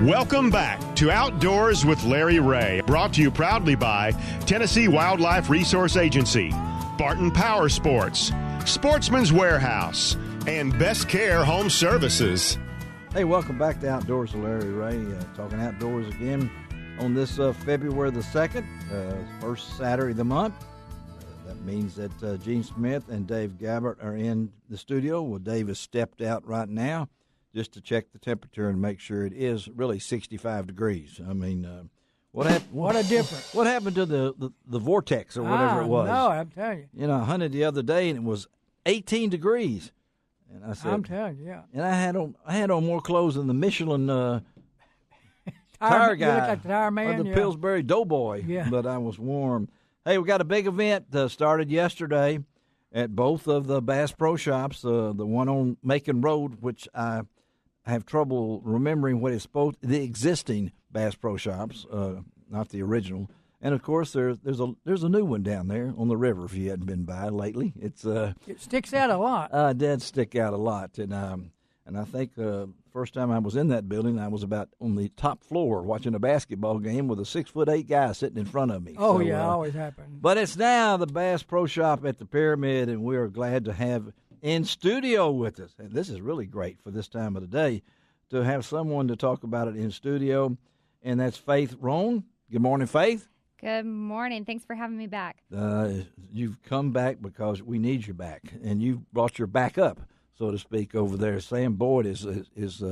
Welcome back to Outdoors with Larry Ray, brought to you proudly by Tennessee Wildlife Resource Agency, Barton Power Sports, Sportsman's Warehouse, and Best Care Home Services. Hey, welcome back to Outdoors with Larry Ray, talking outdoors again on this February the 2nd, first Saturday of the month. That means that Gene Smith and Dave Gabbert are in the studio. Well, Dave has stepped out right now just to check the temperature and make sure it is really 65 degrees. I mean, what a difference. What happened to the vortex or whatever it was? No, I'm telling you. You know, I hunted the other day and it was 18 degrees. And I said, I'm telling you, yeah. And I had on more clothes than the Michelin tire guy, you look like the tire man, or the yeah. Pillsbury Doughboy. Yeah. But I was warm. Hey, we got a big event started yesterday at both of the Bass Pro Shops. The one on Macon Road, which I have trouble remembering what it's supposed. The existing Bass Pro Shops, not the original. And of course, there's a new one down there on the river. If you hadn't been by lately, it sticks out a lot. It did stick out a lot, and I think first time I was in that building, I was about on the top floor watching a basketball game with a 6'8" guy sitting in front of me. Oh, so, yeah, always happens. But it's now the Bass Pro Shop at the Pyramid, and we are glad to have in studio with us. And this is really great for this time of the day to have someone to talk about it in studio, and that's Faith Roane. Good morning, Faith. Good morning. Thanks for having me back. You've come back because we need you back, and you've brought your back up, so to speak, over there. Sam Boyd is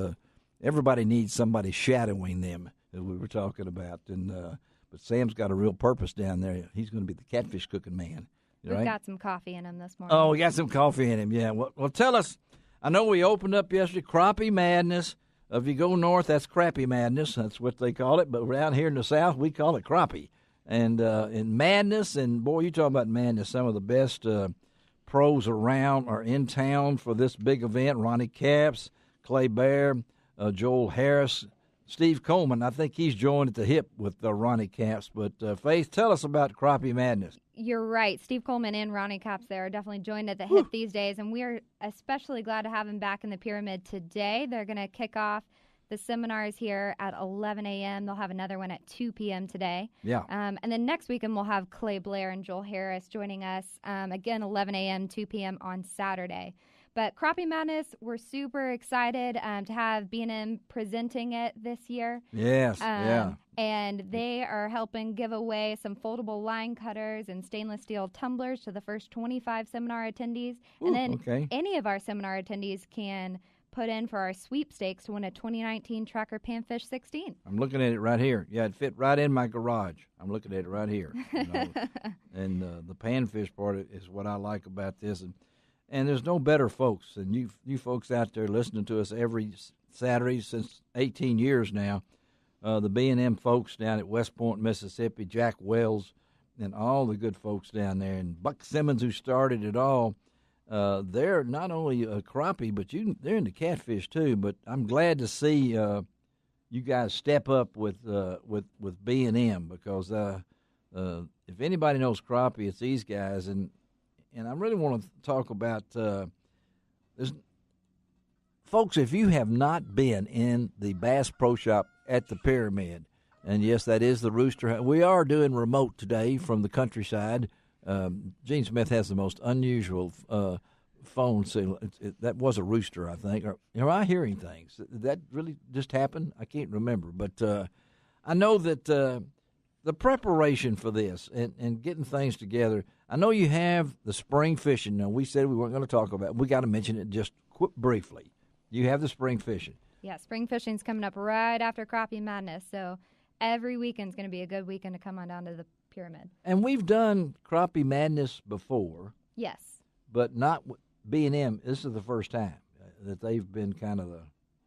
everybody needs somebody shadowing them, as we were talking about, and but Sam's got a real purpose down there. He's going to be the catfish cooking man. We've right? got some coffee in him this morning. Oh, we got some coffee in him, yeah. Well, tell us, I know we opened up yesterday, Crappie Madness. If you go north, that's Crappie Madness. That's what they call it. But around here in the South, we call it crappie. And madness, and boy, you talk about madness. Some of the best pros around are in town for this big event. Ronnie Capps, Clay Bear, Joel Harris, Steve Coleman. I think he's joined at the hip with Ronnie Capps. But Faith, tell us about Crappie Madness. You're right. Steve Coleman and Ronnie Capps there are definitely joined at the hip these days, and we are especially glad to have him back in the Pyramid today. They're going to kick off the seminars here at 11 a.m. They'll have another one at 2 p.m. today. Yeah. And then next weekend we'll have Clay Blair and Joel Harris joining us, again, 11 a.m., 2 p.m. on Saturday. But Crappie Madness, we're super excited to have B&M presenting it this year. Yes, yeah. And they are helping give away some foldable line cutters and stainless steel tumblers to the first 25 seminar attendees. Ooh, and then okay. Any of our seminar attendees can put in for our sweepstakes to win a 2019 Tracker Panfish 16. I'm looking at it right here. Yeah, it fit right in my garage. I'm looking at it right here. You know? And the panfish part is what I like about this. And there's no better folks than you folks out there listening to us every Saturday since 18 years now. The B&M folks down at West Point, Mississippi, Jack Wells, and all the good folks down there. And Buck Simmons, who started it all, they're not only a crappie, but they're into catfish too. But I'm glad to see you guys step up with B&M because if anybody knows crappie, it's these guys. And I really want to talk about folks, if you have not been in the Bass Pro Shop at the Pyramid, and yes, that is the Rooster. We are doing remote today from the countryside. Gene Smith has the most unusual phone signal. That was a rooster, I think. Am I hearing things? Did that really just happen? I can't remember. But I know that the preparation for this and getting things together, I know you have the spring fishing. Now, we said we weren't going to talk about it. We got to mention it just briefly. You have the spring fishing. Yeah, spring fishing's coming up right after Crappie Madness, so every weekend's going to be a good weekend to come on down to the Pyramid. And we've done Crappie Madness before. Yes. But not B&M. This is the first time that they've been kind of the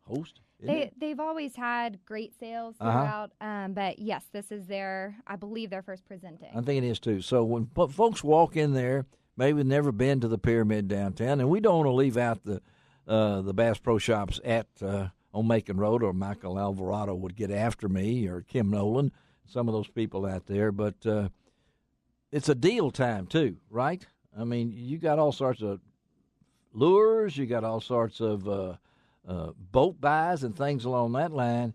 host. They've always had great sales throughout, but yes, this is I believe their first presenting. I think it is too. So when folks walk in there, maybe they've never been to the Pyramid downtown, and we don't want to leave out the Bass Pro Shops at on Macon Road, or Michael Alvarado would get after me, or Kim Nolan, some of those people out there. But it's a deal time too, right? I mean, you got all sorts of lures, you got all sorts of boat buys and things along that line.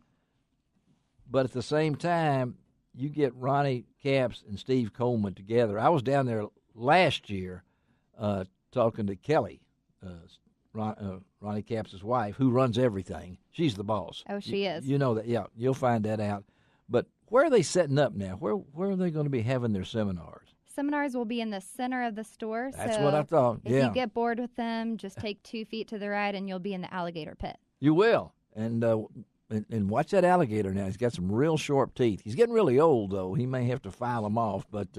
But at the same time, you get Ronnie Capps and Steve Coleman together. I was down there last year talking to Kelly, Ronnie Capps' wife, who runs everything. She's the boss. Oh, she is. You know that, yeah. You'll find that out. But where are they setting up now? Where are they going to be having their seminars? Seminars will be in the center of the store. That's so what I thought, if you get bored with them, just take 2 feet to the right and you'll be in the alligator pit. You will. And watch that alligator now. He's got some real sharp teeth. He's getting really old, though. He may have to file them off. But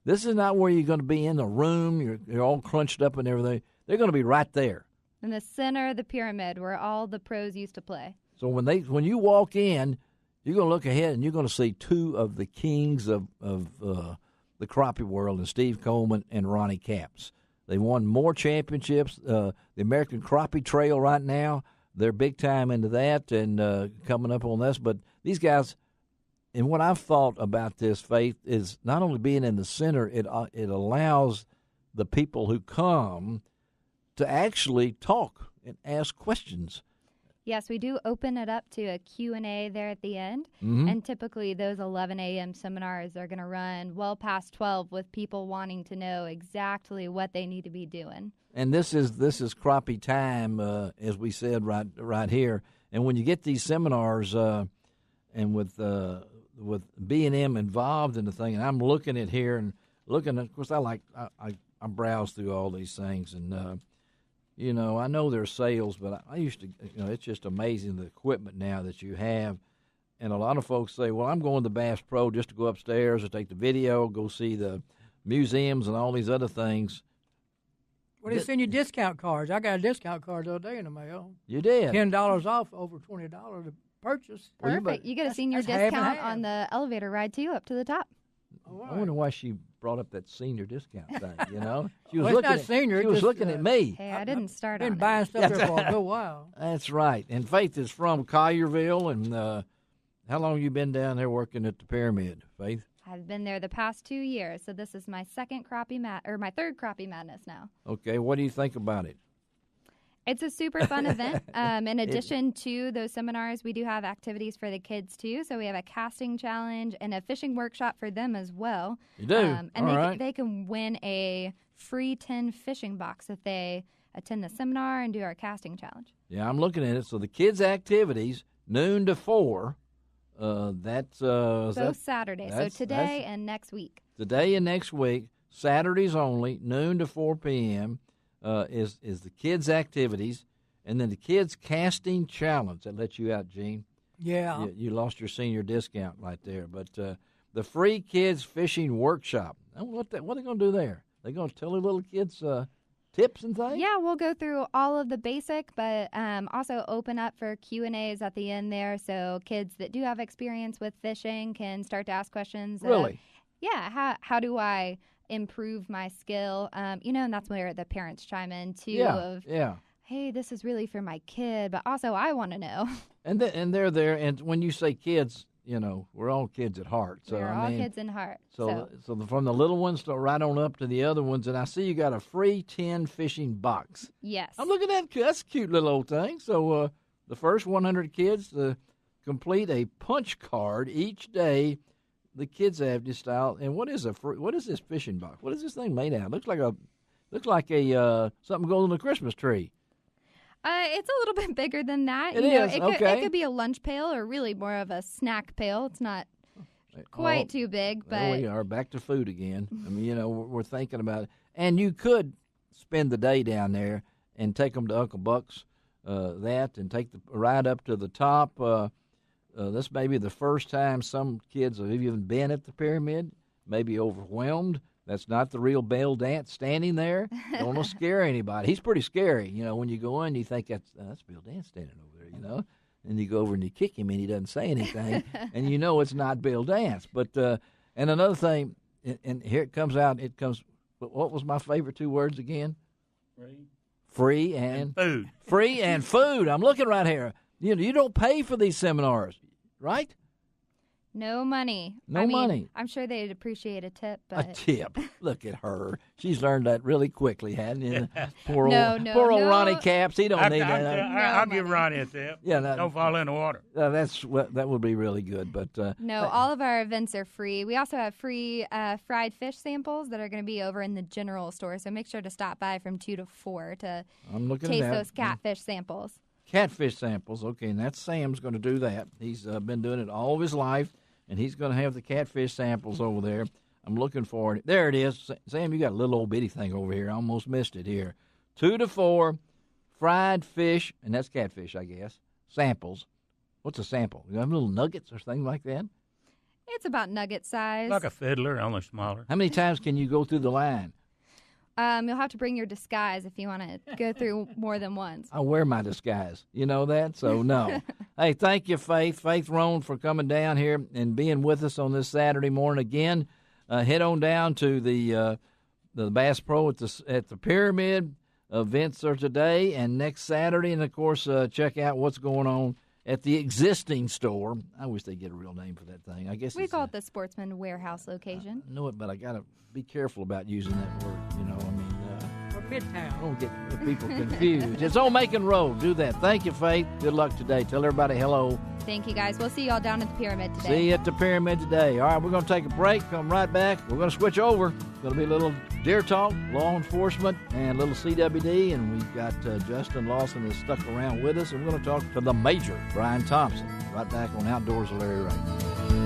this is not where you're going to be in the room. You're all crunched up and everything. They're going to be right there. In the center of the pyramid where all the pros used to play. So when you walk in, you're going to look ahead and you're going to see 2 of the kings of the crappie world, and Steve Coleman and Ronnie Capps. They won more championships. The American Crappie Trail right now, they're big time into that and coming up on this. But these guys, and what I've thought about this, Faith, is not only being in the center, it allows the people who come to actually talk and ask questions. Yes, we do open it up to a Q&A there at the end. Mm-hmm. And typically those 11 a.m. seminars are going to run well past 12 with people wanting to know exactly what they need to be doing. And this is crappie time, as we said right here. And when you get these seminars, and with B&M involved in the thing, and I'm looking at here and looking at, of course, I browse through all these things, and I know there's sales, but I used to, it's just amazing the equipment now that you have. And a lot of folks say, well, I'm going to Bass Pro just to go upstairs or take the video, go see the museums and all these other things. Well, they send you discount cards. I got a discount card the other day in the mail. You did? $10 off over $20 to purchase. Perfect. You get a senior discount on the elevator ride, too, up to the top. All right. I wonder why she brought up that senior discount thing, She was Well, looking it's not senior. She was just, looking at me. Hey, I didn't start on Been it. buying stuff there for a good while. That's right. And Faith is from Collierville. And how long you been down there working at the Pyramid, Faith? I've been there the past 2 years, so this is my my third Crappie Madness now. Okay, what do you think about it? It's a super fun event. In addition to those seminars, we do have activities for the kids, too. So we have a casting challenge and a fishing workshop for them as well. You do? And they can win a free 10 fishing box if they attend the seminar and do our casting challenge. Yeah, I'm looking at it. So the kids' activities, noon to 4. That's Both Saturdays. So today and next week. Today and next week, Saturdays only, noon to 4 p.m., is the kids' activities, and then the kids' casting challenge. That lets you out, Gene. Yeah. You lost your senior discount right there. But the free kids fishing workshop, what are they going to do there? They going to tell the little kids tips and things? Yeah, we'll go through all of the basic, but also open up for Q&As at the end there, so kids that do have experience with fishing can start to ask questions. Really? How do I improve my skill? And that's where the parents chime in too. Yeah. Hey, this is really for my kid, but also I want to know. And they're there, and when you say kids, we're all kids at heart. So We're all kids in heart. So from the little ones to right on up to the other ones, and I see you got a free 10 fishing box. Yes. I'm looking at that. That's a cute little old thing. So the first 100 kids to complete a punch card each day, the kids have this style. And what is this fishing box? What is this thing made out of? Looks like a something goes on a Christmas tree. It's a little bit bigger than that. It could be a lunch pail or really more of a snack pail. It's not quite too big, but there we are, back to food again. I mean, we're thinking about it. And you could spend the day down there and take them to Uncle Buck's, and take the ride up to the top. This may be the first time some kids have even been at the pyramid, maybe overwhelmed. That's not the real Bill Dance standing there. Don't want to scare anybody. He's pretty scary. When you go in, you think that's Bill Dance standing over there, And you go over and you kick him and he doesn't say anything. And it's not Bill Dance. But, and another thing, and here it comes out, what was my favorite 2 words again? Free and food. Free and food. I'm looking right here. You don't pay for these seminars, right? No money. No money. I'm sure they'd appreciate a tip, A but tip. Look at her. She's learned that really quickly, hadn't you? Poor No, old no. Ronnie Caps. He don't need that. I'll give Ronnie a tip. Yeah, Don't fall in the water. That would be really good. But no, all of our events are free. We also have free fried fish samples that are going to be over in the general store. So make sure to stop by from 2 to 4 to I'm looking taste at that. those catfish samples. Catfish samples. Okay, and that's Sam's going to do that. He's been doing it all of his life. And he's going to have the catfish samples over there. I'm looking for it. There it is. Sam, you got a little old bitty thing over here. I almost missed it here. 2 to 4 fried fish, and that's catfish, I guess, samples. What's a sample? You have little nuggets or things like that? It's about nugget size. Like a fiddler, only smaller. How many times can you go through the line? You'll have to bring your disguise if you want to go through more than once. I wear my disguise. You know that? So, no. Hey, thank you, Faith Roane, for coming down here and being with us on this Saturday morning. Again, head on down to the Bass Pro at the Pyramid. Events are today and next Saturday. And, of course, check out what's going on at the existing store. I wish they'd get a real name for that thing. I guess We call it the Sportsman Warehouse location. I know it, but I got to be careful about using that word. You know, I mean, Or Midtown. don't get the people confused. It's on Macon Road. Do that. Thank you, Faith. Good luck today. Tell everybody hello. Thank you, guys. We'll see you all down at the Pyramid today. See you at the Pyramid today. All right, we're going to take a break. Come right back. We're going to switch over. It's going to be a little deer talk, law enforcement, and a little CWD. And we've got Justin Lawson is stuck around with us. And we're going to talk to the Major, Brian Thompson. Right back on Outdoors with Larry Ray.